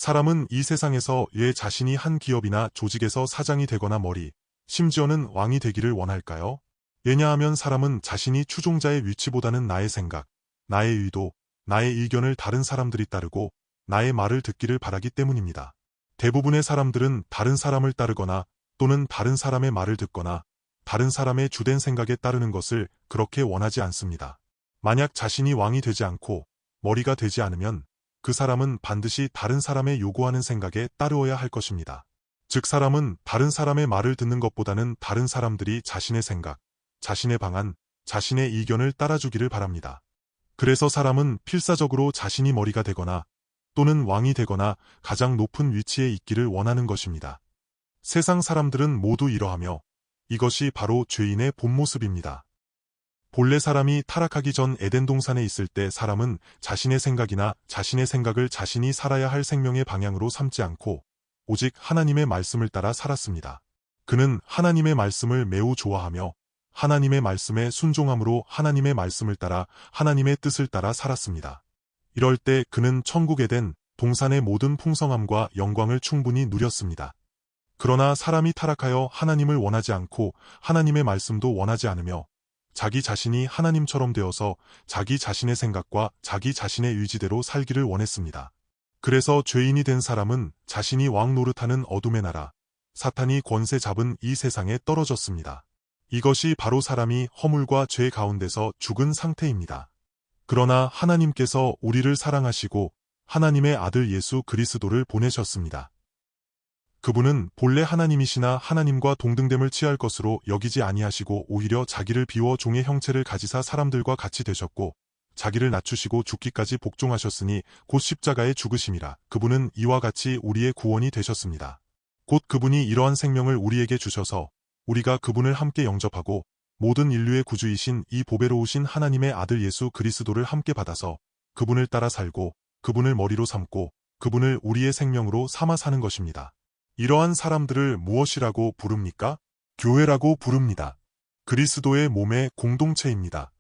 사람은 이 세상에서 자신이 한 기업이나 조직에서 사장이 되거나 심지어는 왕이 되기를 원할까요? 왜냐하면 사람은 자신이 추종자의 위치보다는 나의 생각, 나의 의도, 나의 의견을 다른 사람들이 따르고 나의 말을 듣기를 바라기 때문입니다. 대부분의 사람들은 다른 사람을 따르거나 또는 다른 사람의 말을 듣거나 다른 사람의 주된 생각에 따르는 것을 그렇게 원하지 않습니다. 만약 자신이 왕이 되지 않고 머리가 되지 않으면 그 사람은 반드시 다른 사람의 요구하는 생각에 따르어야 할 것입니다. 즉 사람은 다른 사람의 말을 듣는 것보다는 다른 사람들이 자신의 생각, 자신의 방안, 자신의 의견을 따라주기를 바랍니다. 그래서 사람은 필사적으로 자신이 머리가 되거나 또는 왕이 되거나 가장 높은 위치에 있기를 원하는 것입니다. 세상 사람들은 모두 이러하며 이것이 바로 죄인의 본 모습입니다. 본래 사람이 타락하기 전 에덴 동산에 있을 때 사람은 자신의 생각이나 자신의 생각을 자신이 살아야 할 생명의 방향으로 삼지 않고 오직 하나님의 말씀을 따라 살았습니다. 그는 하나님의 말씀을 매우 좋아하며 하나님의 말씀에 순종함으로 하나님의 말씀을 따라 하나님의 뜻을 따라 살았습니다. 이럴 때 그는 천국 에덴 동산의 모든 풍성함과 영광을 충분히 누렸습니다. 그러나 사람이 타락하여 하나님을 원하지 않고 하나님의 말씀도 원하지 않으며 자기 자신이 하나님처럼 되어서 자기 자신의 생각과 자기 자신의 의지대로 살기를 원했습니다. 그래서 죄인이 된 사람은 자신이 왕 노릇하는 어둠의 나라, 사탄이 권세 잡은 이 세상에 떨어졌습니다. 이것이 바로 사람이 허물과 죄 가운데서 죽은 상태입니다. 그러나 하나님께서 우리를 사랑하시고 하나님의 아들 예수 그리스도를 보내셨습니다. 그분은 본래 하나님이시나 하나님과 동등됨을 취할 것으로 여기지 아니하시고 오히려 자기를 비워 종의 형체를 가지사 사람들과 같이 되셨고 자기를 낮추시고 죽기까지 복종하셨으니 곧 십자가에 죽으심이라. 그분은 이와 같이 우리의 구원이 되셨습니다. 곧 그분이 이러한 생명을 우리에게 주셔서 우리가 그분을 함께 영접하고 모든 인류의 구주이신 이 보배로우신 하나님의 아들 예수 그리스도를 함께 받아서 그분을 따라 살고 그분을 머리로 삼고 그분을 우리의 생명으로 삼아 사는 것입니다. 이러한 사람들을 무엇이라고 부릅니까? 교회라고 부릅니다. 그리스도의 몸의 공동체입니다.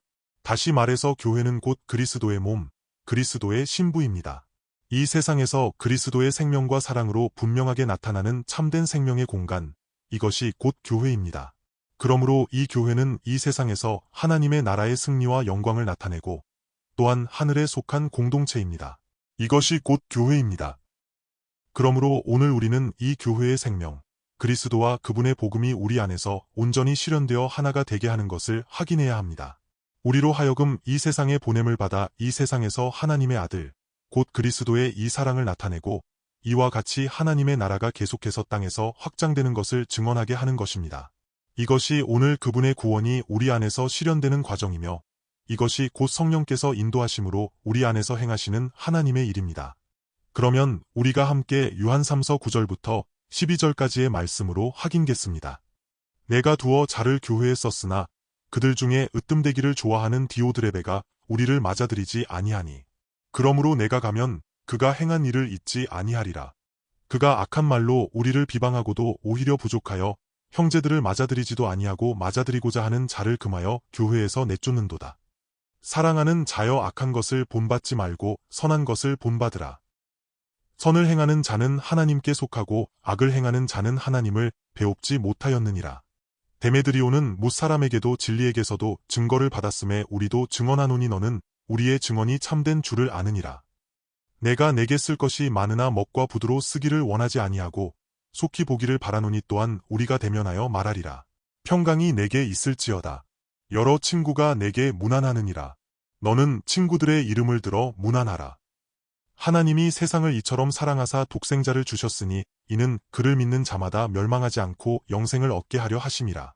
다시 말해서 교회는 곧 그리스도의 몸, 그리스도의 신부입니다. 이 세상에서 그리스도의 생명과 사랑으로 분명하게 나타나는 참된 생명의 공간, 이것이 곧 교회입니다. 그러므로 이 교회는 이 세상에서 하나님의 나라의 승리와 영광을 나타내고 또한 하늘에 속한 공동체입니다. 이것이 곧 교회입니다. 그러므로 오늘 우리는 이 교회의 생명, 그리스도와 그분의 복음이 우리 안에서 온전히 실현되어 하나가 되게 하는 것을 확인해야 합니다. 우리로 하여금 이 세상의 보냄을 받아 이 세상에서 하나님의 아들, 곧 그리스도의 이 사랑을 나타내고 이와 같이 하나님의 나라가 계속해서 땅에서 확장되는 것을 증언하게 하는 것입니다. 이것이 오늘 그분의 구원이 우리 안에서 실현되는 과정이며 이것이 곧 성령께서 인도하심으로 우리 안에서 행하시는 하나님의 일입니다. 그러면 우리가 함께 요한3서 9절부터 12절까지의 말씀으로 확인겠습니다. 내가 두어 자를 교회에 썼으나 그들 중에 으뜸되기를 좋아하는 디오드레베가 우리를 맞아들이지 아니하니. 그러므로 내가 가면 그가 행한 일을 잊지 아니하리라. 그가 악한 말로 우리를 비방하고도 오히려 부족하여 형제들을 맞아들이지도 아니하고 맞아들이고자 하는 자를 금하여 교회에서 내쫓는도다. 사랑하는 자여 악한 것을 본받지 말고 선한 것을 본받으라. 선을 행하는 자는 하나님께 속하고 악을 행하는 자는 하나님을 배웁지 못하였느니라. 데메드리오는 뭇사람에게도 진리에게서도 증거를 받았음에 우리도 증언하노니 너는 우리의 증언이 참된 줄을 아느니라. 내가 내게 쓸 것이 많으나 먹과 부두로 쓰기를 원하지 아니하고 속히 보기를 바라노니 또한 우리가 대면하여 말하리라. 평강이 내게 있을지어다. 여러 친구가 내게 문안하느니라. 너는 친구들의 이름을 들어 문안하라. 하나님이 세상을 이처럼 사랑하사 독생자를 주셨으니 이는 그를 믿는 자마다 멸망하지 않고 영생을 얻게 하려 하심이라.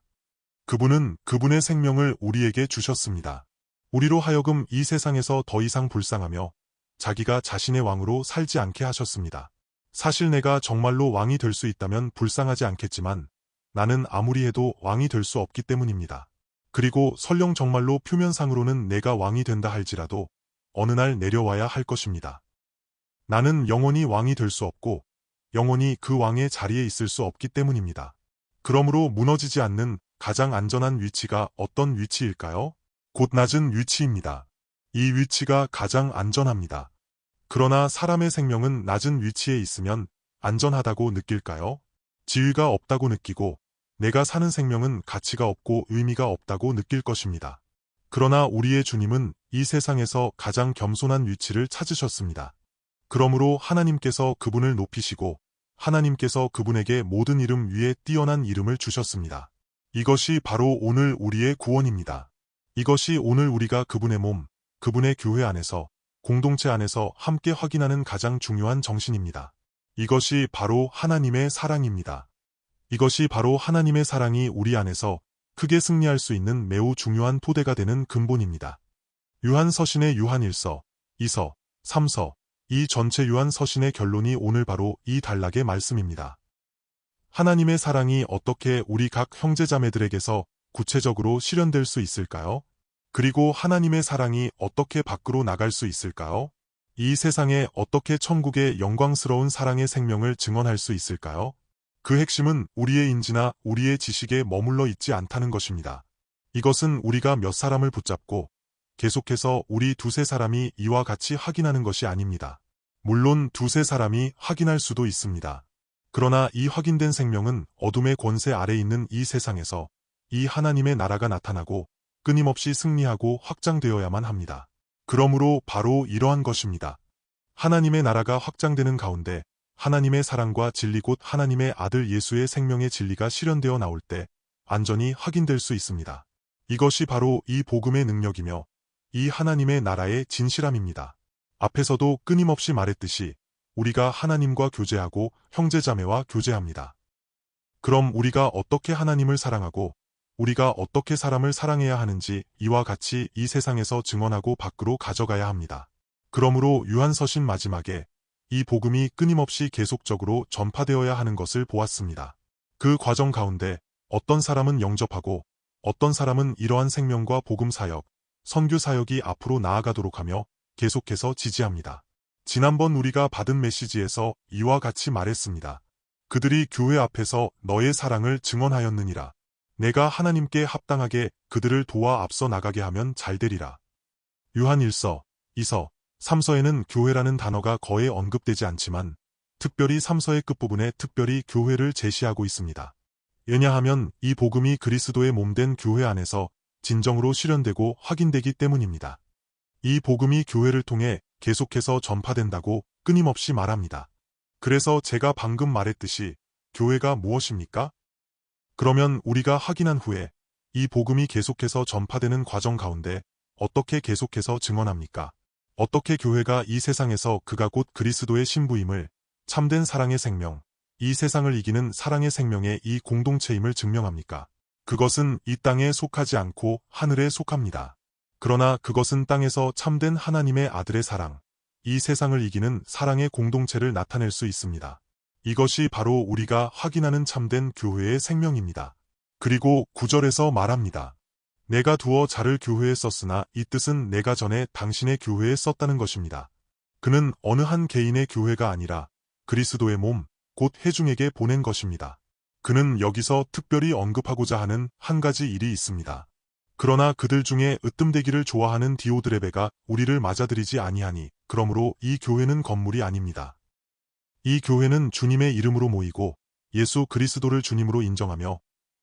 그분은 그분의 생명을 우리에게 주셨습니다. 우리로 하여금 이 세상에서 더 이상 불쌍하며 자기가 자신의 왕으로 살지 않게 하셨습니다. 사실 내가 정말로 왕이 될 수 있다면 불쌍하지 않겠지만 나는 아무리 해도 왕이 될 수 없기 때문입니다. 그리고 설령 정말로 표면상으로는 내가 왕이 된다 할지라도 어느 날 내려와야 할 것입니다. 나는 영원히 왕이 될 수 없고 영원히 그 왕의 자리에 있을 수 없기 때문입니다. 그러므로 무너지지 않는 가장 안전한 위치가 어떤 위치일까요? 곧 낮은 위치입니다. 이 위치가 가장 안전합니다. 그러나 사람의 생명은 낮은 위치에 있으면 안전하다고 느낄까요? 지위가 없다고 느끼고 내가 사는 생명은 가치가 없고 의미가 없다고 느낄 것입니다. 그러나 우리의 주님은 이 세상에서 가장 겸손한 위치를 찾으셨습니다. 그러므로 하나님께서 그분을 높이시고 하나님께서 그분에게 모든 이름 위에 뛰어난 이름을 주셨습니다. 이것이 바로 오늘 우리의 구원입니다. 이것이 오늘 우리가 그분의 몸, 그분의 교회 안에서, 공동체 안에서 함께 확인하는 가장 중요한 정신입니다. 이것이 바로 하나님의 사랑입니다. 이것이 바로 하나님의 사랑이 우리 안에서 크게 승리할 수 있는 매우 중요한 토대가 되는 근본입니다. 요한서신의 요한 1서, 2서, 3서, 이 전체 요한서신의 결론이 오늘 바로 이 단락의 말씀입니다. 하나님의 사랑이 어떻게 우리 각 형제자매들에게서 구체적으로 실현될 수 있을까요? 그리고 하나님의 사랑이 어떻게 밖으로 나갈 수 있을까요? 이 세상에 어떻게 천국의 영광스러운 사랑의 생명을 증언할 수 있을까요? 그 핵심은 우리의 인지나 우리의 지식에 머물러 있지 않다는 것입니다. 이것은 우리가 몇 사람을 붙잡고 계속해서 우리 두세 사람이 이와 같이 확인하는 것이 아닙니다. 물론 두세 사람이 확인할 수도 있습니다. 그러나 이 확인된 생명은 어둠의 권세 아래 있는 이 세상에서 이 하나님의 나라가 나타나고 끊임없이 승리하고 확장되어야만 합니다. 그러므로 바로 이러한 것입니다. 하나님의 나라가 확장되는 가운데 하나님의 사랑과 진리 곧 하나님의 아들 예수의 생명의 진리가 실현되어 나올 때 완전히 확인될 수 있습니다. 이것이 바로 이 복음의 능력이며 이 하나님의 나라의 진실함입니다. 앞에서도 끊임없이 말했듯이 우리가 하나님과 교제하고 형제자매와 교제합니다. 그럼 우리가 어떻게 하나님을 사랑하고 우리가 어떻게 사람을 사랑해야 하는지 이와 같이 이 세상에서 증언하고 밖으로 가져가야 합니다. 그러므로 요한서신 마지막에 이 복음이 끊임없이 계속적으로 전파되어야 하는 것을 보았습니다. 그 과정 가운데 어떤 사람은 영접하고 어떤 사람은 이러한 생명과 복음 사역, 선교 사역이 앞으로 나아가도록 하며 계속해서 지지합니다. 지난번 우리가 받은 메시지에서 이와 같이 말했습니다. 그들이 교회 앞에서 너의 사랑을 증언하였느니라. 내가 하나님께 합당하게 그들을 도와 앞서 나가게 하면 잘되리라. 요한 1서, 2서, 3서에는 교회라는 단어가 거의 언급되지 않지만 특별히 3서의 끝부분에 특별히 교회를 제시하고 있습니다. 왜냐하면 이 복음이 그리스도의 몸된 교회 안에서 진정으로 실현되고 확인되기 때문입니다. 이 복음이 교회를 통해 계속해서 전파된다고 끊임없이 말합니다. 그래서 제가 방금 말했듯이 교회가 무엇입니까? 그러면 우리가 확인한 후에 이 복음이 계속해서 전파되는 과정 가운데 어떻게 계속해서 증언합니까? 어떻게 교회가 이 세상에서 그가 곧 그리스도의 신부임을, 참된 사랑의 생명, 이 세상을 이기는 사랑의 생명의 이 공동체임을 증명합니까? 그것은 이 땅에 속하지 않고 하늘에 속합니다. 그러나 그것은 땅에서 참된 하나님의 아들의 사랑, 이 세상을 이기는 사랑의 공동체를 나타낼 수 있습니다. 이것이 바로 우리가 확인하는 참된 교회의 생명입니다. 그리고 9절에서 말합니다. 내가 두어 자를 교회에 썼으나 이 뜻은 내가 전에 당신의 교회에 썼다는 것입니다. 그는 어느 한 개인의 교회가 아니라 그리스도의 몸, 곧 회중에게 보낸 것입니다. 그는 여기서 특별히 언급하고자 하는 한 가지 일이 있습니다. 그러나 그들 중에 으뜸되기를 좋아하는 디오드레베가 우리를 맞아들이지 아니하니 그러므로 이 교회는 건물이 아닙니다. 이 교회는 주님의 이름으로 모이고 예수 그리스도를 주님으로 인정하며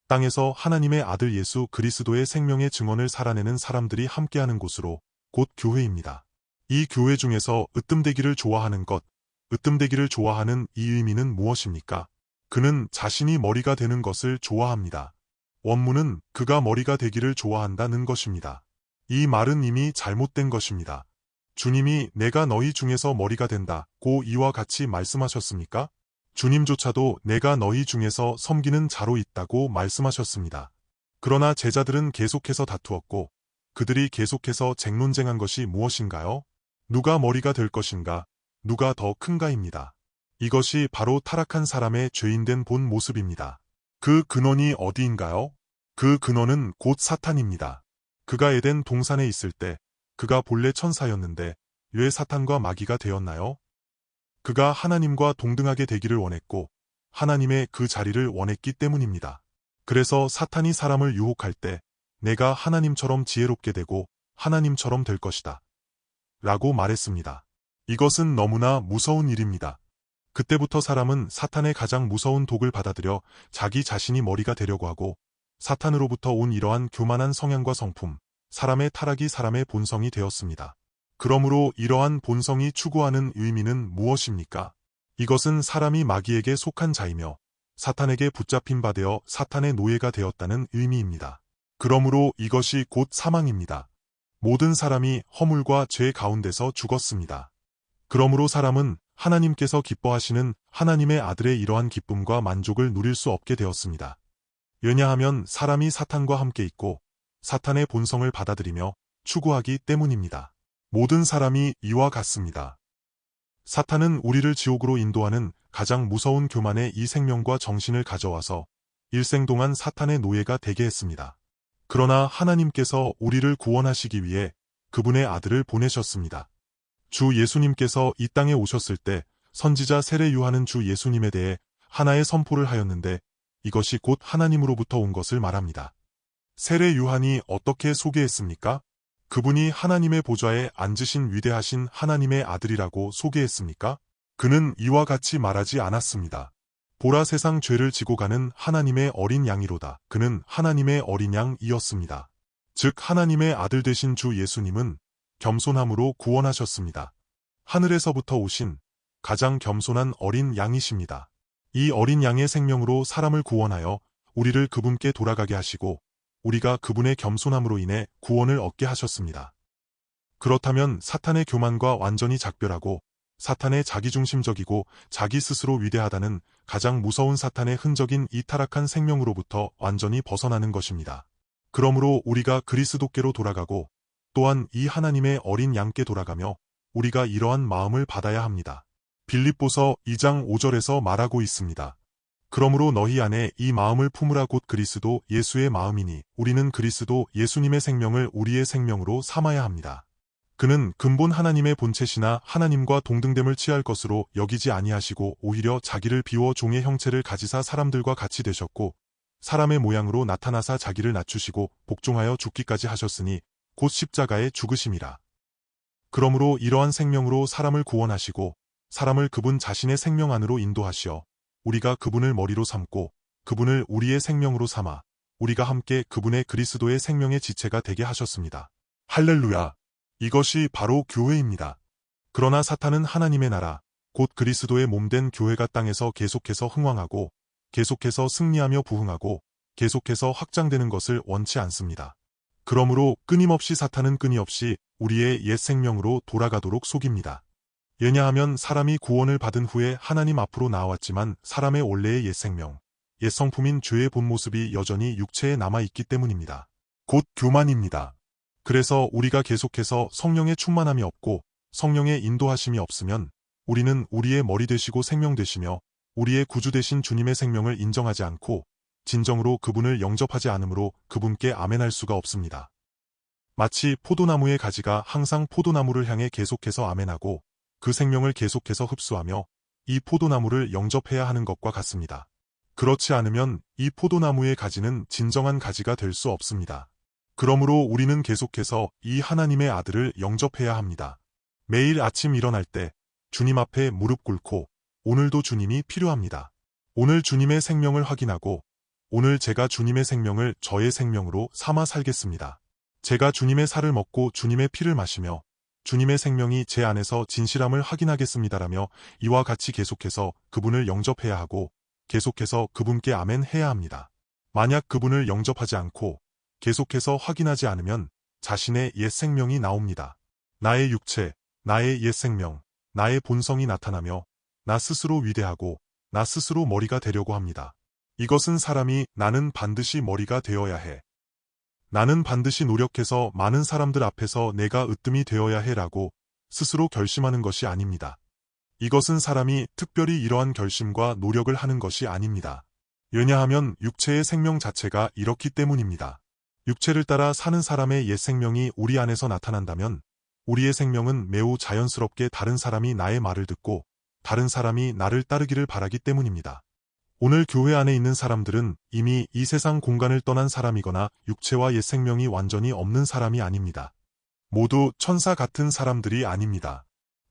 땅에서 하나님의 아들 예수 그리스도의 생명의 증언을 살아내는 사람들이 함께하는 곳으로 곧 교회입니다. 이 교회 중에서 으뜸되기를 좋아하는 것, 으뜸되기를 좋아하는 이 의미는 무엇입니까? 그는 자신이 머리가 되는 것을 좋아합니다. 원문은 그가 머리가 되기를 좋아한다는 것입니다. 이 말은 이미 잘못된 것입니다. 주님이 내가 너희 중에서 머리가 된다고 이와 같이 말씀하셨습니까? 주님조차도 내가 너희 중에서 섬기는 자로 있다고 말씀하셨습니다. 그러나 제자들은 계속해서 다투었고 그들이 계속해서 쟁론쟁한 것이 무엇인가요? 누가 머리가 될 것인가? 누가 더 큰가입니다. 이것이 바로 타락한 사람의 죄인된 본 모습입니다. 그 근원이 어디인가요? 그 근원은 곧 사탄입니다. 그가 에덴 동산에 있을 때 그가 본래 천사였는데 왜 사탄과 마귀가 되었나요? 그가 하나님과 동등하게 되기를 원했고 하나님의 그 자리를 원했기 때문입니다. 그래서 사탄이 사람을 유혹할 때 내가 하나님처럼 지혜롭게 되고 하나님처럼 될 것이다 라고 말했습니다. 이것은 너무나 무서운 일입니다. 그때부터 사람은 사탄의 가장 무서운 독을 받아들여 자기 자신이 머리가 되려고 하고 사탄으로부터 온 이러한 교만한 성향과 성품, 사람의 타락이 사람의 본성이 되었습니다. 그러므로 이러한 본성이 추구하는 의미는 무엇입니까? 이것은 사람이 마귀에게 속한 자이며 사탄에게 붙잡힌 바 되어 사탄의 노예가 되었다는 의미입니다. 그러므로 이것이 곧 사망입니다. 모든 사람이 허물과 죄 가운데서 죽었습니다. 그러므로 사람은 하나님께서 기뻐하시는 하나님의 아들의 이러한 기쁨과 만족을 누릴 수 없게 되었습니다. 왜냐하면 사람이 사탄과 함께 있고 사탄의 본성을 받아들이며 추구하기 때문입니다. 모든 사람이 이와 같습니다. 사탄은 우리를 지옥으로 인도하는 가장 무서운 교만의 이 생명과 정신을 가져와서 일생 동안 사탄의 노예가 되게 했습니다. 그러나 하나님께서 우리를 구원하시기 위해 그분의 아들을 보내셨습니다. 주 예수님께서 이 땅에 오셨을 때 선지자 세례 요한은 주 예수님에 대해 하나의 선포를 하였는데 이것이 곧 하나님으로부터 온 것을 말합니다. 세례 요한이 어떻게 소개했습니까? 그분이 하나님의 보좌에 앉으신 위대하신 하나님의 아들이라고 소개했습니까? 그는 이와 같이 말하지 않았습니다. 보라 세상 죄를 지고 가는 하나님의 어린 양이로다. 그는 하나님의 어린 양이었습니다. 즉 하나님의 아들 되신 주 예수님은 겸손함으로 구원하셨습니다. 하늘에서부터 오신 가장 겸손한 어린 양이십니다. 이 어린 양의 생명으로 사람을 구원하여 우리를 그분께 돌아가게 하시고 우리가 그분의 겸손함으로 인해 구원을 얻게 하셨습니다. 그렇다면 사탄의 교만과 완전히 작별하고 사탄의 자기중심적이고 자기 스스로 위대하다는 가장 무서운 사탄의 흔적인 이 타락한 생명으로부터 완전히 벗어나는 것입니다. 그러므로 우리가 그리스도께로 돌아가고 또한 이 하나님의 어린 양께 돌아가며 우리가 이러한 마음을 받아야 합니다. 빌립보서 2장 5절에서 말하고 있습니다. 그러므로 너희 안에 이 마음을 품으라 곧 그리스도 예수의 마음이니 우리는 그리스도 예수님의 생명을 우리의 생명으로 삼아야 합니다. 그는 근본 하나님의 본체시나 하나님과 동등됨을 취할 것으로 여기지 아니하시고 오히려 자기를 비워 종의 형체를 가지사 사람들과 같이 되셨고 사람의 모양으로 나타나사 자기를 낮추시고 복종하여 죽기까지 하셨으니 곧 십자가에 죽으심이라. 그러므로 이러한 생명으로 사람을 구원하시고 사람을 그분 자신의 생명 안으로 인도하시어 우리가 그분을 머리로 삼고 그분을 우리의 생명으로 삼아 우리가 함께 그분의 그리스도의 생명의 지체가 되게 하셨습니다. 할렐루야! 이것이 바로 교회입니다. 그러나 사탄은 하나님의 나라, 곧 그리스도의 몸된 교회가 땅에서 계속해서 흥왕하고 계속해서 승리하며 부흥하고 계속해서 확장되는 것을 원치 않습니다. 그러므로 끊임없이 사탄은 끊임없이 우리의 옛 생명으로 돌아가도록 속입니다. 왜냐하면 사람이 구원을 받은 후에 하나님 앞으로 나왔지만 사람의 원래의 옛 생명, 옛 성품인 죄의 본 모습이 여전히 육체에 남아있기 때문입니다. 곧 교만입니다. 그래서 우리가 계속해서 성령의 충만함이 없고 성령의 인도하심이 없으면 우리는 우리의 머리 되시고 생명 되시며 우리의 구주 되신 주님의 생명을 인정하지 않고 진정으로 그분을 영접하지 않으므로 그분께 아멘할 수가 없습니다. 마치 포도나무의 가지가 항상 포도나무를 향해 계속해서 아멘하고 그 생명을 계속해서 흡수하며 이 포도나무를 영접해야 하는 것과 같습니다. 그렇지 않으면 이 포도나무의 가지는 진정한 가지가 될 수 없습니다. 그러므로 우리는 계속해서 이 하나님의 아들을 영접해야 합니다. 매일 아침 일어날 때 주님 앞에 무릎 꿇고 오늘도 주님이 필요합니다. 오늘 주님의 생명을 확인하고 오늘 제가 주님의 생명을 저의 생명으로 삼아 살겠습니다. 제가 주님의 살을 먹고 주님의 피를 마시며 주님의 생명이 제 안에서 진실함을 확인하겠습니다라며 이와 같이 계속해서 그분을 영접해야 하고 계속해서 그분께 아멘해야 합니다. 만약 그분을 영접하지 않고 계속해서 확인하지 않으면 자신의 옛 생명이 나옵니다. 나의 육체, 나의 옛 생명, 나의 본성이 나타나며 나 스스로 위대하고 나 스스로 머리가 되려고 합니다. 이것은 사람이 나는 반드시 머리가 되어야 해. 나는 반드시 노력해서 많은 사람들 앞에서 내가 으뜸이 되어야 해라고 스스로 결심하는 것이 아닙니다. 이것은 사람이 특별히 이러한 결심과 노력을 하는 것이 아닙니다. 왜냐하면 육체의 생명 자체가 이렇기 때문입니다. 육체를 따라 사는 사람의 옛 생명이 우리 안에서 나타난다면 우리의 생명은 매우 자연스럽게 다른 사람이 나의 말을 듣고 다른 사람이 나를 따르기를 바라기 때문입니다. 오늘 교회 안에 있는 사람들은 이미 이 세상 공간을 떠난 사람이거나 육체와 옛 생명이 완전히 없는 사람이 아닙니다. 모두 천사 같은 사람들이 아닙니다.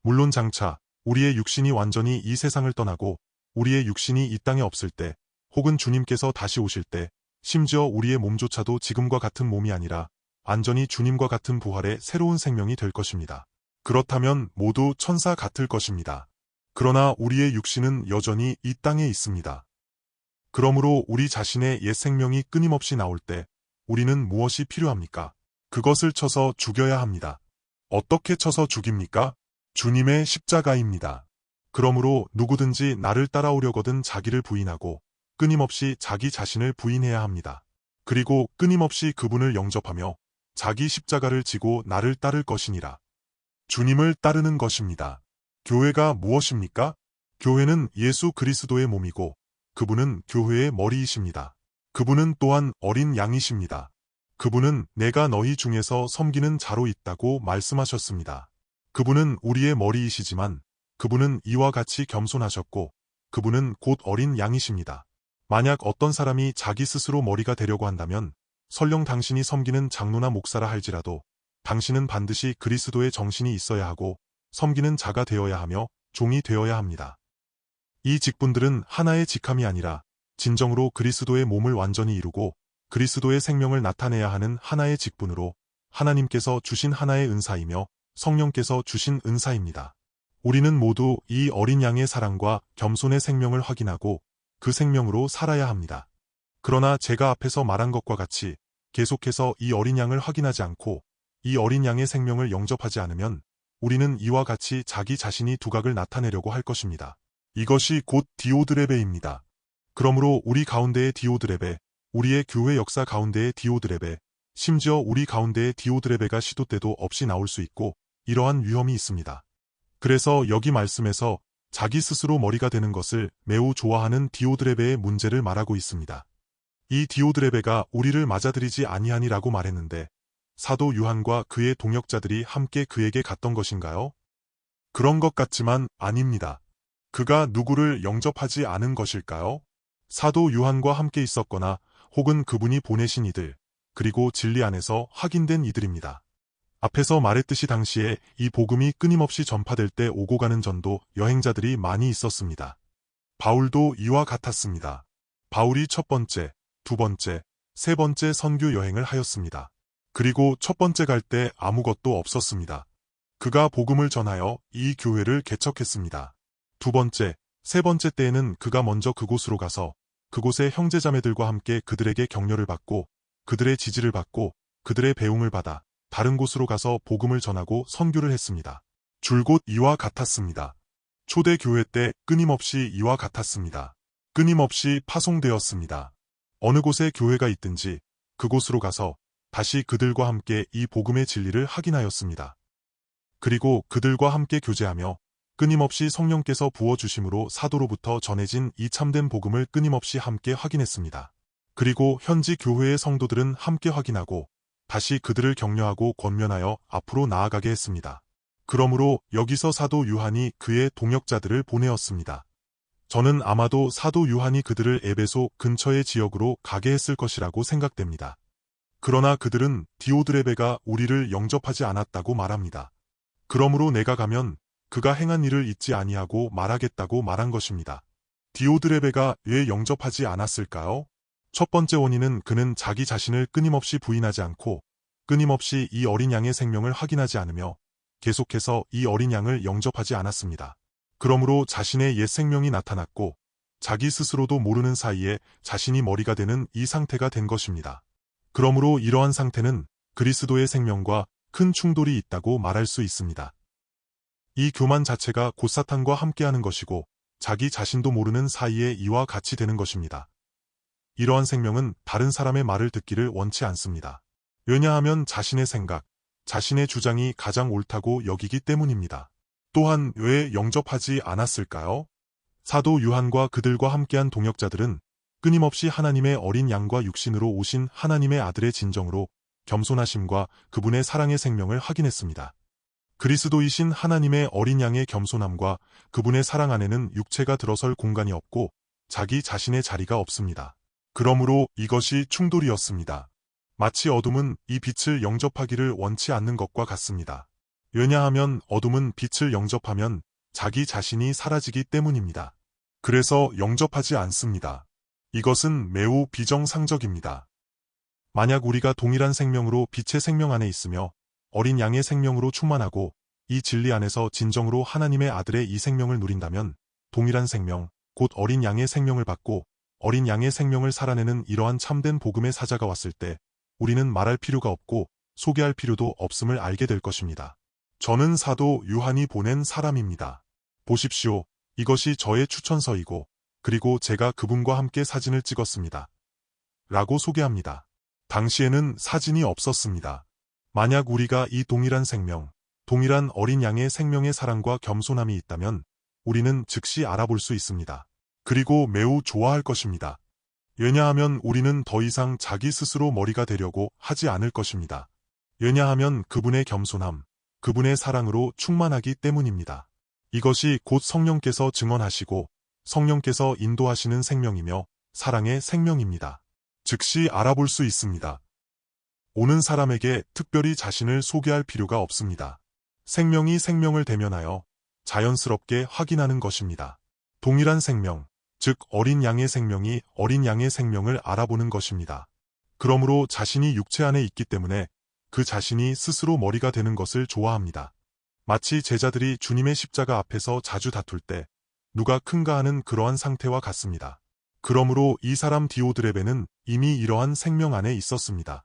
물론 장차 우리의 육신이 완전히 이 세상을 떠나고 우리의 육신이 이 땅에 없을 때, 혹은 주님께서 다시 오실 때, 심지어 우리의 몸조차도 지금과 같은 몸이 아니라 완전히 주님과 같은 부활의 새로운 생명이 될 것입니다. 그렇다면 모두 천사 같을 것입니다. 그러나 우리의 육신은 여전히 이 땅에 있습니다. 그러므로 우리 자신의 옛 생명이 끊임없이 나올 때 우리는 무엇이 필요합니까? 그것을 쳐서 죽여야 합니다. 어떻게 쳐서 죽입니까? 주님의 십자가입니다. 그러므로 누구든지 나를 따라오려거든 자기를 부인하고 끊임없이 자기 자신을 부인해야 합니다. 그리고 끊임없이 그분을 영접하며 자기 십자가를 지고 나를 따를 것이니라. 주님을 따르는 것입니다. 교회가 무엇입니까? 교회는 예수 그리스도의 몸이고 그분은 교회의 머리이십니다. 그분은 또한 어린 양이십니다. 그분은 내가 너희 중에서 섬기는 자로 있다고 말씀하셨습니다. 그분은 우리의 머리이시지만 그분은 이와 같이 겸손하셨고 그분은 곧 어린 양이십니다. 만약 어떤 사람이 자기 스스로 머리가 되려고 한다면 설령 당신이 섬기는 장로나 목사라 할지라도 당신은 반드시 그리스도의 정신이 있어야 하고 섬기는 자가 되어야 하며 종이 되어야 합니다. 이 직분들은 하나의 직함이 아니라 진정으로 그리스도의 몸을 완전히 이루고 그리스도의 생명을 나타내야 하는 하나의 직분으로 하나님께서 주신 하나의 은사이며 성령께서 주신 은사입니다. 우리는 모두 이 어린 양의 사랑과 겸손의 생명을 확인하고 그 생명으로 살아야 합니다. 그러나 제가 앞에서 말한 것과 같이 계속해서 이 어린 양을 확인하지 않고 이 어린 양의 생명을 영접하지 않으면 우리는 이와 같이 자기 자신이 두각을 나타내려고 할 것입니다. 이것이 곧 디오드레베입니다. 그러므로 우리 가운데의 디오드레베, 우리의 교회 역사 가운데의 디오드레베, 심지어 우리 가운데의 디오드레베가 시도 때도 없이 나올 수 있고 이러한 위험이 있습니다. 그래서 여기 말씀에서 자기 스스로 머리가 되는 것을 매우 좋아하는 디오드레베의 문제를 말하고 있습니다. 이 디오드레베가 우리를 맞아들이지 아니하니라고 말했는데 사도 요한과 그의 동역자들이 함께 그에게 갔던 것인가요? 그런 것 같지만 아닙니다. 그가 누구를 영접하지 않은 것일까요? 사도 요한과 함께 있었거나 혹은 그분이 보내신 이들, 그리고 진리 안에서 확인된 이들입니다. 앞에서 말했듯이 당시에 이 복음이 끊임없이 전파될 때 오고 가는 전도 여행자들이 많이 있었습니다. 바울도 이와 같았습니다. 바울이 첫 번째, 두 번째, 세 번째 선교 여행을 하였습니다. 그리고 첫 번째 갈 때 아무것도 없었습니다. 그가 복음을 전하여 이 교회를 개척했습니다. 두 번째, 세 번째 때에는 그가 먼저 그곳으로 가서 그곳의 형제자매들과 함께 그들에게 격려를 받고 그들의 지지를 받고 그들의 배움을 받아 다른 곳으로 가서 복음을 전하고 선교를 했습니다. 줄곧 이와 같았습니다. 초대교회 때 끊임없이 이와 같았습니다. 끊임없이 파송되었습니다. 어느 곳에 교회가 있든지 그곳으로 가서 다시 그들과 함께 이 복음의 진리를 확인하였습니다. 그리고 그들과 함께 교제하며 끊임없이 성령께서 부어주심으로 사도로부터 전해진 이 참된 복음을 끊임없이 함께 확인했습니다. 그리고 현지 교회의 성도들은 함께 확인하고 다시 그들을 격려하고 권면하여 앞으로 나아가게 했습니다. 그러므로 여기서 사도 요한이 그의 동역자들을 보내었습니다. 저는 아마도 사도 요한이 그들을 에베소 근처의 지역으로 가게 했을 것이라고 생각됩니다. 그러나 그들은 디오드레베가 우리를 영접하지 않았다고 말합니다. 그러므로 내가 가면 그가 행한 일을 잊지 아니하고 말하겠다고 말한 것입니다. 디오드레베가 왜 영접하지 않았을까요? 첫 번째 원인은 그는 자기 자신을 끊임없이 부인하지 않고 끊임없이 이 어린 양의 생명을 확인하지 않으며 계속해서 이 어린 양을 영접하지 않았습니다. 그러므로 자신의 옛 생명이 나타났고 자기 스스로도 모르는 사이에 자신이 머리가 되는 이 상태가 된 것입니다. 그러므로 이러한 상태는 그리스도의 생명과 큰 충돌이 있다고 말할 수 있습니다. 이 교만 자체가 곧 사탄과 함께하는 것이고 자기 자신도 모르는 사이에 이와 같이 되는 것입니다. 이러한 생명은 다른 사람의 말을 듣기를 원치 않습니다. 왜냐하면 자신의 생각, 자신의 주장이 가장 옳다고 여기기 때문입니다. 또한 왜 영접하지 않았을까요? 사도 요한과 그들과 함께한 동역자들은 끊임없이 하나님의 어린 양과 육신으로 오신 하나님의 아들의 진정으로 겸손하심과 그분의 사랑의 생명을 확인했습니다. 그리스도이신 하나님의 어린 양의 겸손함과 그분의 사랑 안에는 육체가 들어설 공간이 없고 자기 자신의 자리가 없습니다. 그러므로 이것이 충돌이었습니다. 마치 어둠은 이 빛을 영접하기를 원치 않는 것과 같습니다. 왜냐하면 어둠은 빛을 영접하면 자기 자신이 사라지기 때문입니다. 그래서 영접하지 않습니다. 이것은 매우 비정상적입니다. 만약 우리가 동일한 생명으로 빛의 생명 안에 있으며 어린 양의 생명으로 충만하고 이 진리 안에서 진정으로 하나님의 아들의 이 생명을 누린다면 동일한 생명, 곧 어린 양의 생명을 받고 어린 양의 생명을 살아내는 이러한 참된 복음의 사자가 왔을 때 우리는 말할 필요가 없고 소개할 필요도 없음을 알게 될 것입니다. 저는 사도 요한이 보낸 사람입니다. 보십시오. 이것이 저의 추천서이고 그리고 제가 그분과 함께 사진을 찍었습니다. 라고 소개합니다. 당시에는 사진이 없었습니다. 만약 우리가 이 동일한 생명, 동일한 어린 양의 생명의 사랑과 겸손함이 있다면 우리는 즉시 알아볼 수 있습니다. 그리고 매우 좋아할 것입니다. 왜냐하면 우리는 더 이상 자기 스스로 머리가 되려고 하지 않을 것입니다. 왜냐하면 그분의 겸손함, 그분의 사랑으로 충만하기 때문입니다. 이것이 곧 성령께서 증언하시고 성령께서 인도하시는 생명이며 사랑의 생명입니다. 즉시 알아볼 수 있습니다. 오는 사람에게 특별히 자신을 소개할 필요가 없습니다. 생명이 생명을 대면하여 자연스럽게 확인하는 것입니다. 동일한 생명, 즉 어린 양의 생명이 어린 양의 생명을 알아보는 것입니다. 그러므로 자신이 육체 안에 있기 때문에 그 자신이 스스로 머리가 되는 것을 좋아합니다. 마치 제자들이 주님의 십자가 앞에서 자주 다툴 때 누가 큰가 하는 그러한 상태와 같습니다. 그러므로 이 사람 디오드레베는 이미 이러한 생명 안에 있었습니다.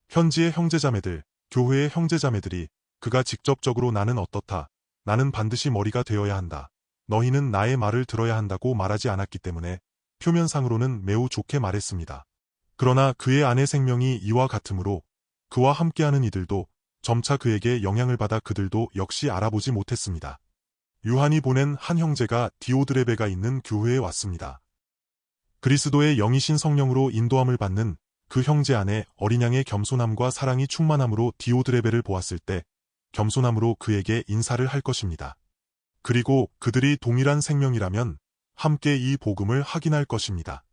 현지의 형제자매들, 교회의 형제자매들이 그가 직접적으로 나는 어떻다, 나는 반드시 머리가 되어야 한다, 너희는 나의 말을 들어야 한다고 말하지 않았기 때문에 표면상으로는 매우 좋게 말했습니다. 그러나 그의 안의 생명이 이와 같으므로 그와 함께하는 이들도 점차 그에게 영향을 받아 그들도 역시 알아보지 못했습니다. 요한이 보낸 한 형제가 디오드레베가 있는 교회에 왔습니다. 그리스도의 영이신 성령으로 인도함을 받는 그 형제 안에 어린 양의 겸손함과 사랑이 충만함으로 디오드레베를 보았을 때 겸손함으로 그에게 인사를 할 것입니다. 그리고 그들이 동일한 생명이라면 함께 이 복음을 확인할 것입니다.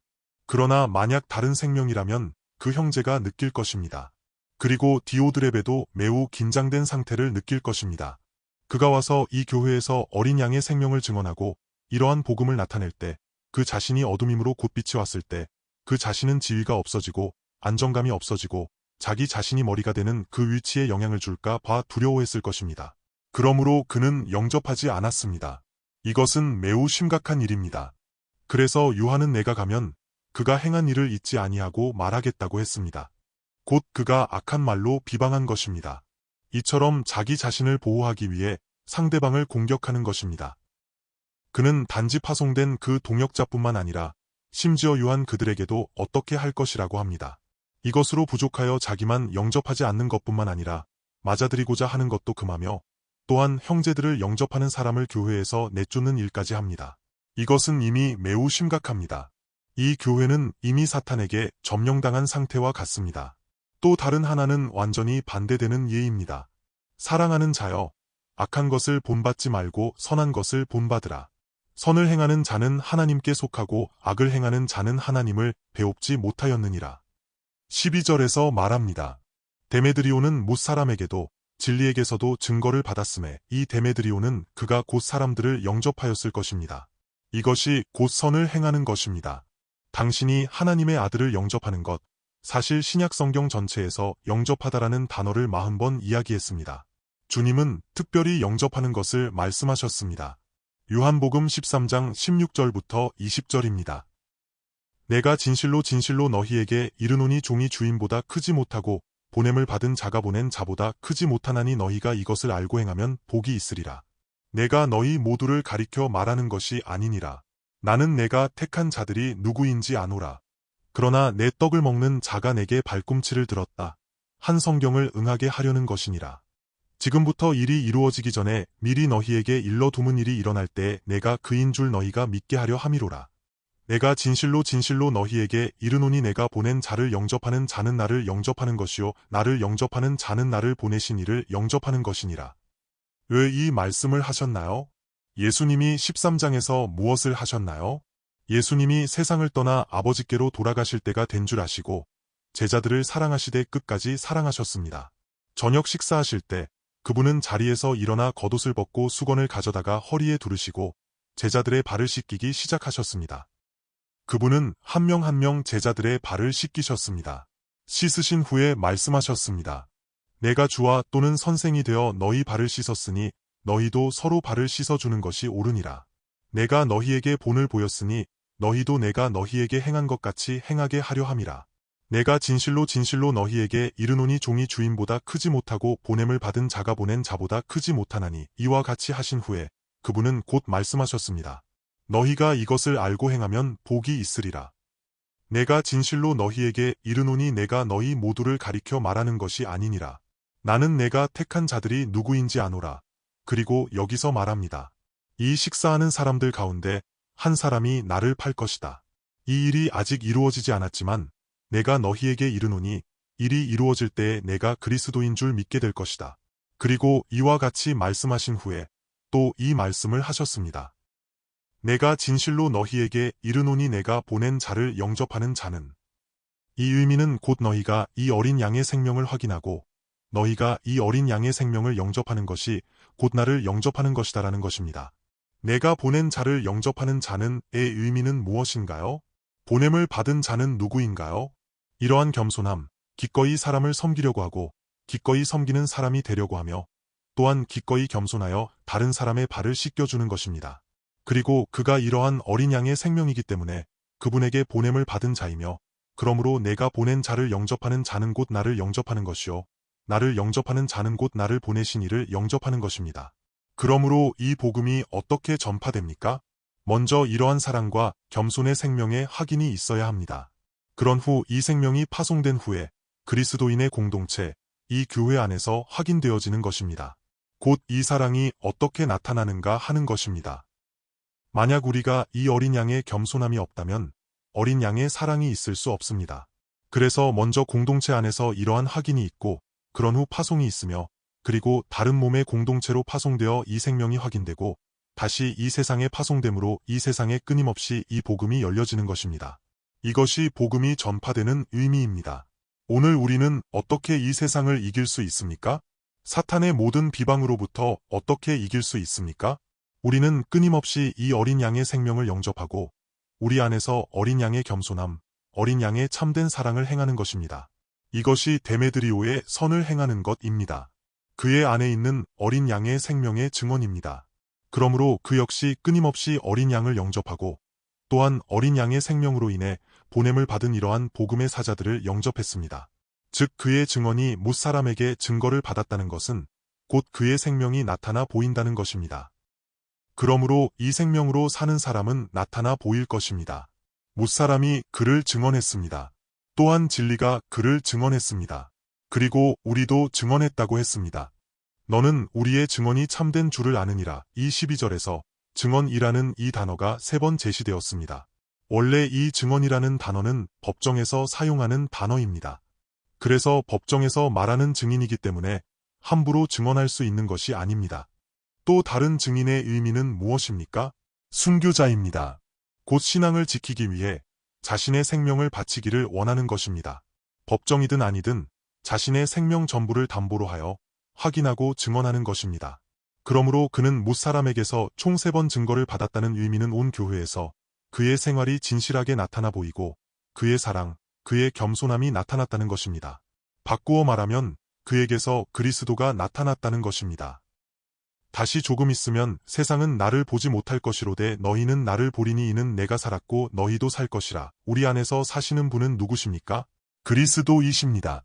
그러나 만약 다른 생명이라면 그 형제가 느낄 것입니다. 그리고 디오드레베도 매우 긴장된 상태를 느낄 것입니다. 그가 와서 이 교회에서 어린 양의 생명을 증언하고 이러한 복음을 나타낼 때 그 자신이 어둠임으로 곧 빛이 왔을 때 그 자신은 지위가 없어지고 안정감이 없어지고 자기 자신이 머리가 되는 그 위치에 영향을 줄까 봐 두려워했을 것입니다. 그러므로 그는 영접하지 않았습니다. 이것은 매우 심각한 일입니다. 그래서 요한은 내가 가면 그가 행한 일을 잊지 아니하고 말하겠다고 했습니다. 곧 그가 악한 말로 비방한 것입니다. 이처럼 자기 자신을 보호하기 위해 상대방을 공격하는 것입니다. 그는 단지 파송된 그 동역자뿐만 아니라 심지어 요한 그들에게도 어떻게 할 것이라고 합니다. 이것으로 부족하여 자기만 영접하지 않는 것뿐만 아니라 맞아들이고자 하는 것도 금하며 또한 형제들을 영접하는 사람을 교회에서 내쫓는 일까지 합니다. 이것은 이미 매우 심각합니다. 이 교회는 이미 사탄에게 점령당한 상태와 같습니다. 또 다른 하나는 완전히 반대되는 예입니다. 사랑하는 자여, 악한 것을 본받지 말고 선한 것을 본받으라. 선을 행하는 자는 하나님께 속하고 악을 행하는 자는 하나님을 배웁지 못하였느니라. 12절에서 말합니다. 데메드리오는 못 사람에게도 진리에게서도 증거를 받았음에 이 데메드리오는 그가 곧 사람들을 영접하였을 것입니다. 이것이 곧 선을 행하는 것입니다. 당신이 하나님의 아들을 영접하는 것, 사실 신약 성경 전체에서 영접하다라는 단어를 40번 이야기했습니다. 주님은 특별히 영접하는 것을 말씀하셨습니다. 요한복음 13장 16절부터 20절입니다. 내가 진실로 진실로 너희에게 이르노니 종이 주인보다 크지 못하고 보냄을 받은 자가 보낸 자보다 크지 못하나니 너희가 이것을 알고 행하면 복이 있으리라. 내가 너희 모두를 가리켜 말하는 것이 아니니라. 나는 내가 택한 자들이 누구인지 아노라. 그러나 내 떡을 먹는 자가 내게 발꿈치를 들었다. 한 성경을 응하게 하려는 것이니라. 지금부터 일이 이루어지기 전에 미리 너희에게 일러두문 일이 일어날 때 내가 그인 줄 너희가 믿게 하려 함이로라. 내가 진실로 진실로 너희에게 이르노니 내가 보낸 자를 영접하는 자는 나를 영접하는 것이요 나를 영접하는 자는 나를 보내신 이를 영접하는 것이니라. 왜 이 말씀을 하셨나요? 예수님이 13장에서 무엇을 하셨나요? 예수님이 세상을 떠나 아버지께로 돌아가실 때가 된 줄 아시고 제자들을 사랑하시되 끝까지 사랑하셨습니다. 저녁 식사하실 때 그분은 자리에서 일어나 겉옷을 벗고 수건을 가져다가 허리에 두르시고 제자들의 발을 씻기기 시작하셨습니다. 그분은 한 명 한 명 제자들의 발을 씻기셨습니다. 씻으신 후에 말씀하셨습니다. 내가 주와 또는 선생이 되어 너희 발을 씻었으니 너희도 서로 발을 씻어주는 것이 옳으니라. 내가 너희에게 본을 보였으니 너희도 내가 너희에게 행한 것 같이 행하게 하려 함이라. 내가 진실로 진실로 너희에게 이르노니 종이 주인보다 크지 못하고 보냄을 받은 자가 보낸 자보다 크지 못하나니 이와 같이 하신 후에 그분은 곧 말씀하셨습니다. 너희가 이것을 알고 행하면 복이 있으리라. 내가 진실로 너희에게 이르노니 내가 너희 모두를 가리켜 말하는 것이 아니니라. 나는 내가 택한 자들이 누구인지 아노라. 그리고 여기서 말합니다. 이 식사하는 사람들 가운데 한 사람이 나를 팔 것이다. 이 일이 아직 이루어지지 않았지만 내가 너희에게 이르노니 일이 이루어질 때에 내가 그리스도인 줄 믿게 될 것이다. 그리고 이와 같이 말씀하신 후에 또 이 말씀을 하셨습니다. 내가 진실로 너희에게 이르노니 내가 보낸 자를 영접하는 자는, 이 의미는 곧 너희가 이 어린 양의 생명을 확인하고 너희가 이 어린 양의 생명을 영접하는 것이 곧 나를 영접하는 것이다라는 것입니다. 내가 보낸 자를 영접하는 자는의 의미는 무엇인가요? 보냄을 받은 자는 누구인가요? 이러한 겸손함, 기꺼이 사람을 섬기려고 하고 기꺼이 섬기는 사람이 되려고 하며 또한 기꺼이 겸손하여 다른 사람의 발을 씻겨주는 것입니다. 그리고 그가 이러한 어린 양의 생명이기 때문에 그분에게 보냄을 받은 자이며 그러므로 내가 보낸 자를 영접하는 자는 곧 나를 영접하는 것이요 나를 영접하는 자는 곧 나를 보내신 이를 영접하는 것입니다. 그러므로 이 복음이 어떻게 전파됩니까? 먼저 이러한 사랑과 겸손의 생명에 확인이 있어야 합니다. 그런 후 이 생명이 파송된 후에 그리스도인의 공동체, 이 교회 안에서 확인되어지는 것입니다. 곧 이 사랑이 어떻게 나타나는가 하는 것입니다. 만약 우리가 이 어린 양의 겸손함이 없다면 어린 양의 사랑이 있을 수 없습니다. 그래서 먼저 공동체 안에서 이러한 확인이 있고 그런 후 파송이 있으며 그리고 다른 몸의 공동체로 파송되어 이 생명이 확인되고 다시 이 세상에 파송됨으로 이 세상에 끊임없이 이 복음이 열려지는 것입니다. 이것이 복음이 전파되는 의미입니다. 오늘 우리는 어떻게 이 세상을 이길 수 있습니까? 사탄의 모든 비방으로부터 어떻게 이길 수 있습니까? 우리는 끊임없이 이 어린 양의 생명을 영접하고 우리 안에서 어린 양의 겸손함, 어린 양의 참된 사랑을 행하는 것입니다. 이것이 데메드리오의 선을 행하는 것입니다. 그의 안에 있는 어린 양의 생명의 증언입니다. 그러므로 그 역시 끊임없이 어린 양을 영접하고 또한 어린 양의 생명으로 인해 보냄을 받은 이러한 복음의 사자들을 영접했습니다. 즉 그의 증언이 뭇사람에게 증거를 받았다는 것은 곧 그의 생명이 나타나 보인다는 것입니다. 그러므로 이 생명으로 사는 사람은 나타나 보일 것입니다. 뭇사람이 그를 증언했습니다. 또한 진리가 그를 증언했습니다. 그리고 우리도 증언했다고 했습니다. 너는 우리의 증언이 참된 줄을 아느니라. 이 12절에서 증언이라는 이 단어가 3번 제시되었습니다. 원래 이 증언이라는 단어는 법정에서 사용하는 단어입니다. 그래서 법정에서 말하는 증인이기 때문에 함부로 증언할 수 있는 것이 아닙니다. 또 다른 증인의 의미는 무엇입니까? 순교자입니다. 곧 신앙을 지키기 위해 자신의 생명을 바치기를 원하는 것입니다. 법정이든 아니든 자신의 생명 전부를 담보로 하여 확인하고 증언하는 것입니다. 그러므로 그는 뭇사람에게서 총 3번 증거를 받았다는 의미는 온 교회에서 그의 생활이 진실하게 나타나 보이고 그의 사랑, 그의 겸손함이 나타났다는 것입니다. 바꾸어 말하면 그에게서 그리스도가 나타났다는 것입니다. 다시 조금 있으면 세상은 나를 보지 못할 것이로되 너희는 나를 보리니 이는 내가 살았고 너희도 살 것이라. 우리 안에서 사시는 분은 누구십니까? 그리스도이십니다.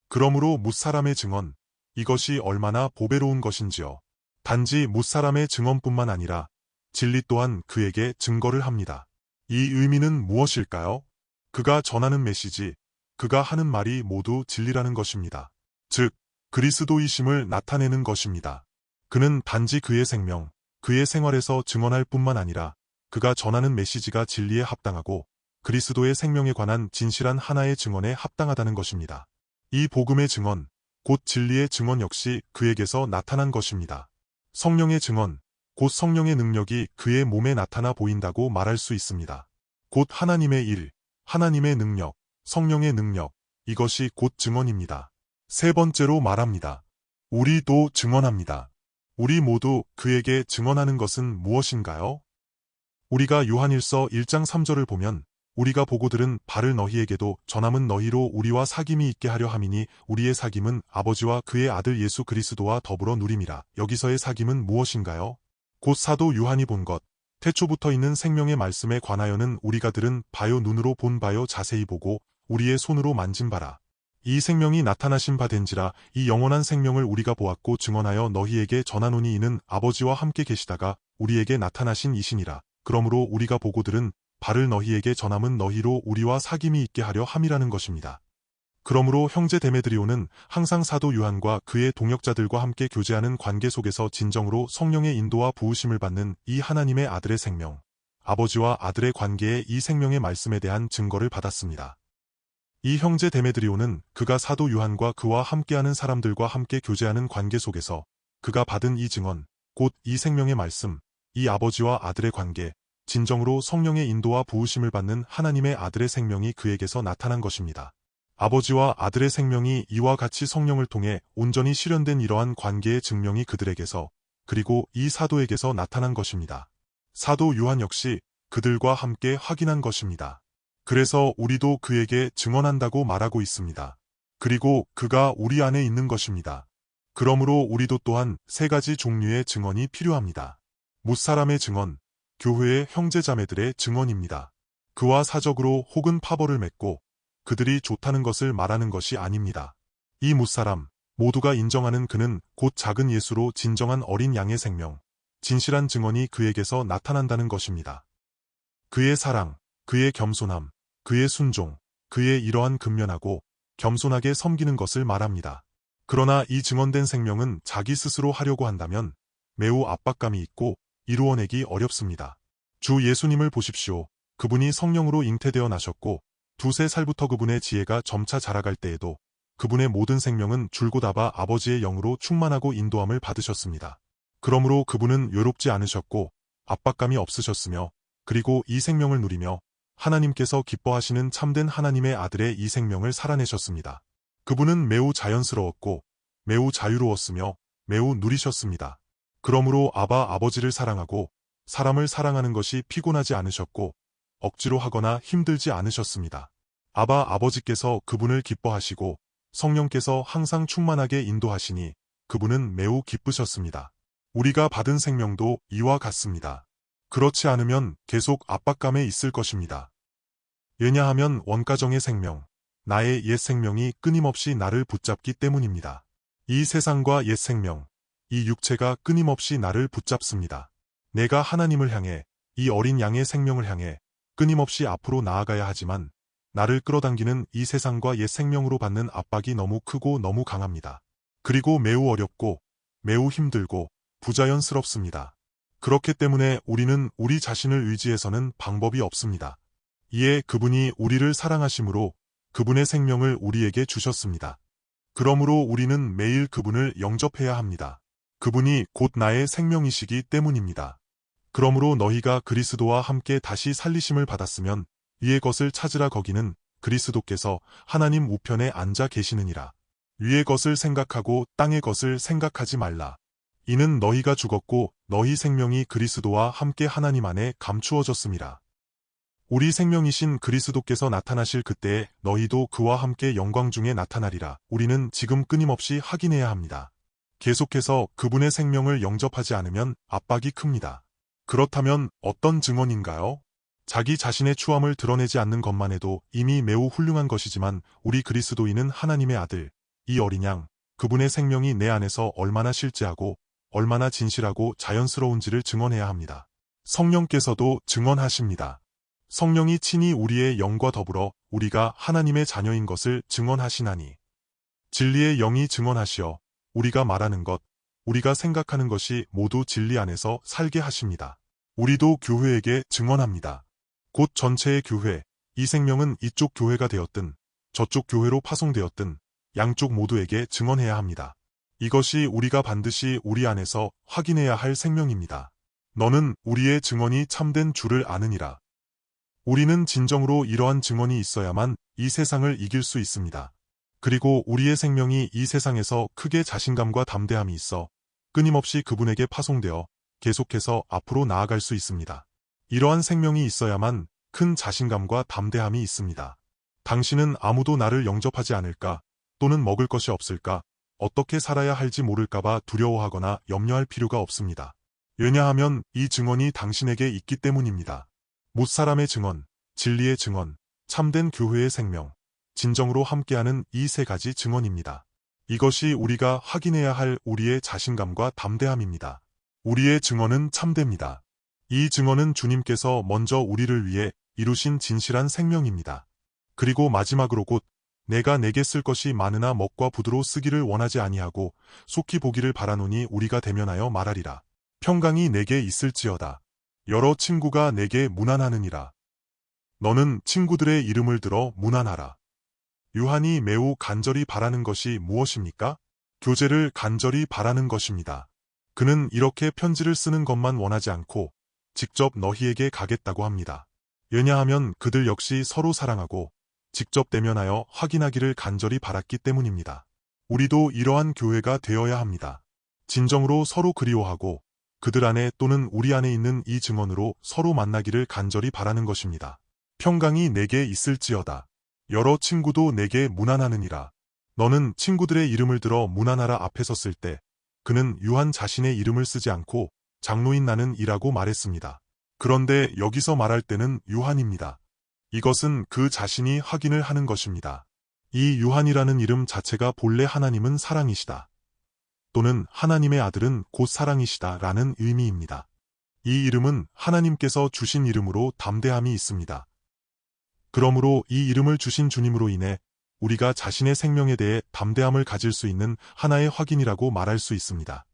그러므로 뭇사람의 증언, 이것이 얼마나 보배로운 것인지요. 단지 뭇사람의 증언뿐만 아니라 진리 또한 그에게 증거를 합니다. 이 의미는 무엇일까요? 그가 전하는 메시지, 그가 하는 말이 모두 진리라는 것입니다. 즉, 그리스도이심을 나타내는 것입니다. 그는 단지 그의 생명, 그의 생활에서 증언할 뿐만 아니라 그가 전하는 메시지가 진리에 합당하고 그리스도의 생명에 관한 진실한 하나의 증언에 합당하다는 것입니다. 이 복음의 증언, 곧 진리의 증언 역시 그에게서 나타난 것입니다. 성령의 증언, 곧 성령의 능력이 그의 몸에 나타나 보인다고 말할 수 있습니다. 곧 하나님의 일, 하나님의 능력, 성령의 능력, 이것이 곧 증언입니다. 3번째로 말합니다. 우리도 증언합니다. 우리 모두 그에게 증언하는 것은 무엇인가요? 우리가 요한일서 1장 3절을 보면 우리가 보고 들은 바를 너희에게도 전함은 너희로 우리와 사귐이 있게 하려 함이니 우리의 사귐은 아버지와 그의 아들 예수 그리스도와 더불어 누림이라. 여기서의 사귐은 무엇인가요? 곧 사도 요한이 본 것, 태초부터 있는 생명의 말씀에 관하여는 우리가 들은 바요 눈으로 본 바요 자세히 보고 우리의 손으로 만진 바라. 이 생명이 나타나신 바 된지라. 이 영원한 생명을 우리가 보았고 증언하여 너희에게 전하노니 이는 아버지와 함께 계시다가 우리에게 나타나신 이시니라. 그러므로 우리가 보고 들은 바를 너희에게 전함은 너희로 우리와 사귐이 있게 하려 함이라는 것입니다. 그러므로 형제 데메드리오는 항상 사도 요한과 그의 동역자들과 함께 교제하는 관계 속에서 진정으로 성령의 인도와 부으심을 받는 이 하나님의 아들의 생명, 아버지와 아들의 관계의 이 생명의 말씀에 대한 증거를 받았습니다. 이 형제 데메드리오는 그가 사도 요한과 그와 함께하는 사람들과 함께 교제하는 관계 속에서 그가 받은 이 증언, 곧 이 생명의 말씀, 이 아버지와 아들의 관계, 진정으로 성령의 인도와 부으심을 받는 하나님의 아들의 생명이 그에게서 나타난 것입니다. 아버지와 아들의 생명이 이와 같이 성령을 통해 온전히 실현된 이러한 관계의 증명이 그들에게서 그리고 이 사도에게서 나타난 것입니다. 사도 요한 역시 그들과 함께 확인한 것입니다. 그래서 우리도 그에게 증언한다고 말하고 있습니다. 그리고 그가 우리 안에 있는 것입니다. 그러므로 우리도 또한 세 가지 종류의 증언이 필요합니다. 뭇사람의 증언, 교회의 형제자매들의 증언입니다. 그와 사적으로 혹은 파벌을 맺고 그들이 좋다는 것을 말하는 것이 아닙니다. 이 뭇사람, 모두가 인정하는 그는 곧 작은 예수로 진정한 어린 양의 생명, 진실한 증언이 그에게서 나타난다는 것입니다. 그의 사랑, 그의 겸손함, 그의 순종, 그의 이러한 근면하고 겸손하게 섬기는 것을 말합니다. 그러나 이 증언된 생명은 자기 스스로 하려고 한다면 매우 압박감이 있고 이루어내기 어렵습니다. 주 예수님을 보십시오. 그분이 성령으로 잉태되어 나셨고 두세 살부터 그분의 지혜가 점차 자라갈 때에도 그분의 모든 생명은 줄곧 아바 아버지의 영으로 충만하고 인도함을 받으셨습니다. 그러므로 그분은 외롭지 않으셨고 압박감이 없으셨으며 그리고 이 생명을 누리며 하나님께서 기뻐하시는 참된 하나님의 아들의 이 생명을 살아내셨습니다. 그분은 매우 자연스러웠고 매우 자유로웠으며 매우 누리셨습니다. 그러므로 아바 아버지를 사랑하고 사람을 사랑하는 것이 피곤하지 않으셨고 억지로 하거나 힘들지 않으셨습니다. 아바 아버지께서 그분을 기뻐하시고 성령께서 항상 충만하게 인도하시니 그분은 매우 기쁘셨습니다. 우리가 받은 생명도 이와 같습니다. 그렇지 않으면 계속 압박감에 있을 것입니다. 왜냐하면 원가정의 생명, 나의 옛 생명이 끊임없이 나를 붙잡기 때문입니다. 이 세상과 옛 생명, 이 육체가 끊임없이 나를 붙잡습니다. 내가 하나님을 향해, 이 어린 양의 생명을 향해 끊임없이 앞으로 나아가야 하지만 나를 끌어당기는 이 세상과 옛 생명으로 받는 압박이 너무 크고 너무 강합니다. 그리고 매우 어렵고 매우 힘들고 부자연스럽습니다. 그렇기 때문에 우리는 우리 자신을 의지해서는 방법이 없습니다. 이에 그분이 우리를 사랑하심으로 그분의 생명을 우리에게 주셨습니다. 그러므로 우리는 매일 그분을 영접해야 합니다. 그분이 곧 나의 생명이시기 때문입니다. 그러므로 너희가 그리스도와 함께 다시 살리심을 받았으면 위의 것을 찾으라. 거기는 그리스도께서 하나님 우편에 앉아 계시느니라. 위의 것을 생각하고 땅의 것을 생각하지 말라. 이는 너희가 죽었고 너희 생명이 그리스도와 함께 하나님 안에 감추어졌음이라. 우리 생명이신 그리스도께서 나타나실 그때에 너희도 그와 함께 영광 중에 나타나리라. 우리는 지금 끊임없이 확인해야 합니다. 계속해서 그분의 생명을 영접하지 않으면 압박이 큽니다. 그렇다면 어떤 증언인가요? 자기 자신의 추함을 드러내지 않는 것만 해도 이미 매우 훌륭한 것이지만 우리 그리스도인은 하나님의 아들, 이 어린 양, 그분의 생명이 내 안에서 얼마나 실제하고 얼마나 진실하고 자연스러운지를 증언해야 합니다. 성령께서도 증언하십니다. 성령이 친히 우리의 영과 더불어 우리가 하나님의 자녀인 것을 증언하시나니 진리의 영이 증언하시어 우리가 말하는 것, 우리가 생각하는 것이 모두 진리 안에서 살게 하십니다. 우리도 교회에게 증언합니다. 곧 전체의 교회, 이 생명은 이쪽 교회가 되었든 저쪽 교회로 파송되었든 양쪽 모두에게 증언해야 합니다. 이것이 우리가 반드시 우리 안에서 확인해야 할 생명입니다. 너는 우리의 증언이 참된 줄을 아느니라. 우리는 진정으로 이러한 증언이 있어야만 이 세상을 이길 수 있습니다. 그리고 우리의 생명이 이 세상에서 크게 자신감과 담대함이 있어 끊임없이 그분에게 파송되어 계속해서 앞으로 나아갈 수 있습니다. 이러한 생명이 있어야만 큰 자신감과 담대함이 있습니다. 당신은 아무도 나를 영접하지 않을까, 또는 먹을 것이 없을까, 어떻게 살아야 할지 모를까봐 두려워하거나 염려할 필요가 없습니다. 왜냐하면 이 증언이 당신에게 있기 때문입니다. 못사람의 증언, 진리의 증언, 참된 교회의 생명, 진정으로 함께하는 이 세 가지 증언입니다. 이것이 우리가 확인해야 할 우리의 자신감과 담대함입니다. 우리의 증언은 참됩니다. 이 증언은 주님께서 먼저 우리를 위해 이루신 진실한 생명입니다. 그리고 마지막으로 곧 내가 내게 쓸 것이 많으나 먹과 부두로 쓰기를 원하지 아니하고 속히 보기를 바라노니 우리가 대면하여 말하리라. 평강이 내게 있을지어다. 여러 친구가 내게 문안하느니라. 너는 친구들의 이름을 들어 문안하라. 요한이 매우 간절히 바라는 것이 무엇입니까? 교제를 간절히 바라는 것입니다. 그는 이렇게 편지를 쓰는 것만 원하지 않고 직접 너희에게 가겠다고 합니다. 왜냐하면 그들 역시 서로 사랑하고 직접 대면하여 확인하기를 간절히 바랐기 때문입니다. 우리도 이러한 교회가 되어야 합니다. 진정으로 서로 그리워하고 그들 안에 또는 우리 안에 있는 이 증언으로 서로 만나기를 간절히 바라는 것입니다. 평강이 내게 있을지어다. 여러 친구도 내게 문안하느니라. 너는 친구들의 이름을 들어 문안하라 앞에 섰을 때 그는 요한 자신의 이름을 쓰지 않고 장로인 나는 이라고 말했습니다. 그런데 여기서 말할 때는 요한입니다. 이것은 그 자신이 확인을 하는 것입니다. 이 요한이라는 이름 자체가 본래 하나님은 사랑이시다. 또는 하나님의 아들은 곧 사랑이시다 라는 의미입니다. 이 이름은 하나님께서 주신 이름으로 담대함이 있습니다. 그러므로 이 이름을 주신 주님으로 인해 우리가 자신의 생명에 대해 담대함을 가질 수 있는 하나의 확인이라고 말할 수 있습니다.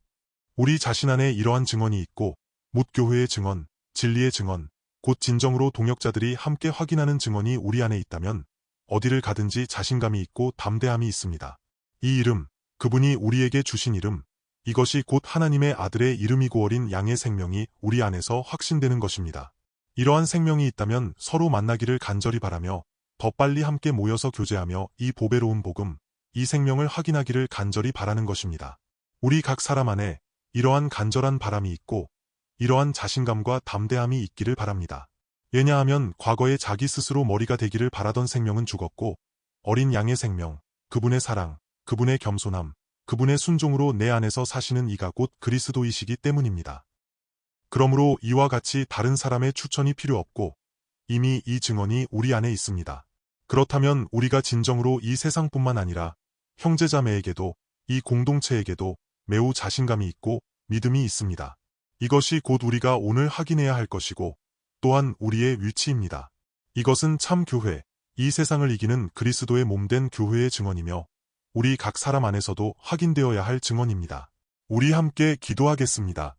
우리 자신 안에 이러한 증언이 있고 묻교회의 증언, 진리의 증언, 곧 진정으로 동역자들이 함께 확인하는 증언이 우리 안에 있다면 어디를 가든지 자신감이 있고 담대함이 있습니다. 이 이름, 그분이 우리에게 주신 이름, 이것이 곧 하나님의 아들의 이름이고 어린 양의 생명이 우리 안에서 확신되는 것입니다. 이러한 생명이 있다면 서로 만나기를 간절히 바라며 더 빨리 함께 모여서 교제하며 이 보배로운 복음, 이 생명을 확인하기를 간절히 바라는 것입니다. 우리 각 사람 안에 이러한 간절한 바람이 있고 이러한 자신감과 담대함이 있기를 바랍니다. 왜냐하면 과거에 자기 스스로 머리가 되기를 바라던 생명은 죽었고 어린 양의 생명, 그분의 사랑, 그분의 겸손함, 그분의 순종으로 내 안에서 사시는 이가 곧 그리스도이시기 때문입니다. 그러므로 이와 같이 다른 사람의 추천이 필요 없고 이미 이 증언이 우리 안에 있습니다. 그렇다면 우리가 진정으로 이 세상뿐만 아니라 형제자매에게도 이 공동체에게도 매우 자신감이 있고 믿음이 있습니다. 이것이 곧 우리가 오늘 확인해야 할 것이고 또한 우리의 위치입니다. 이것은 참 교회, 이 세상을 이기는 그리스도의 몸된 교회의 증언이며 우리 각 사람 안에서도 확인되어야 할 증언입니다. 우리 함께 기도하겠습니다.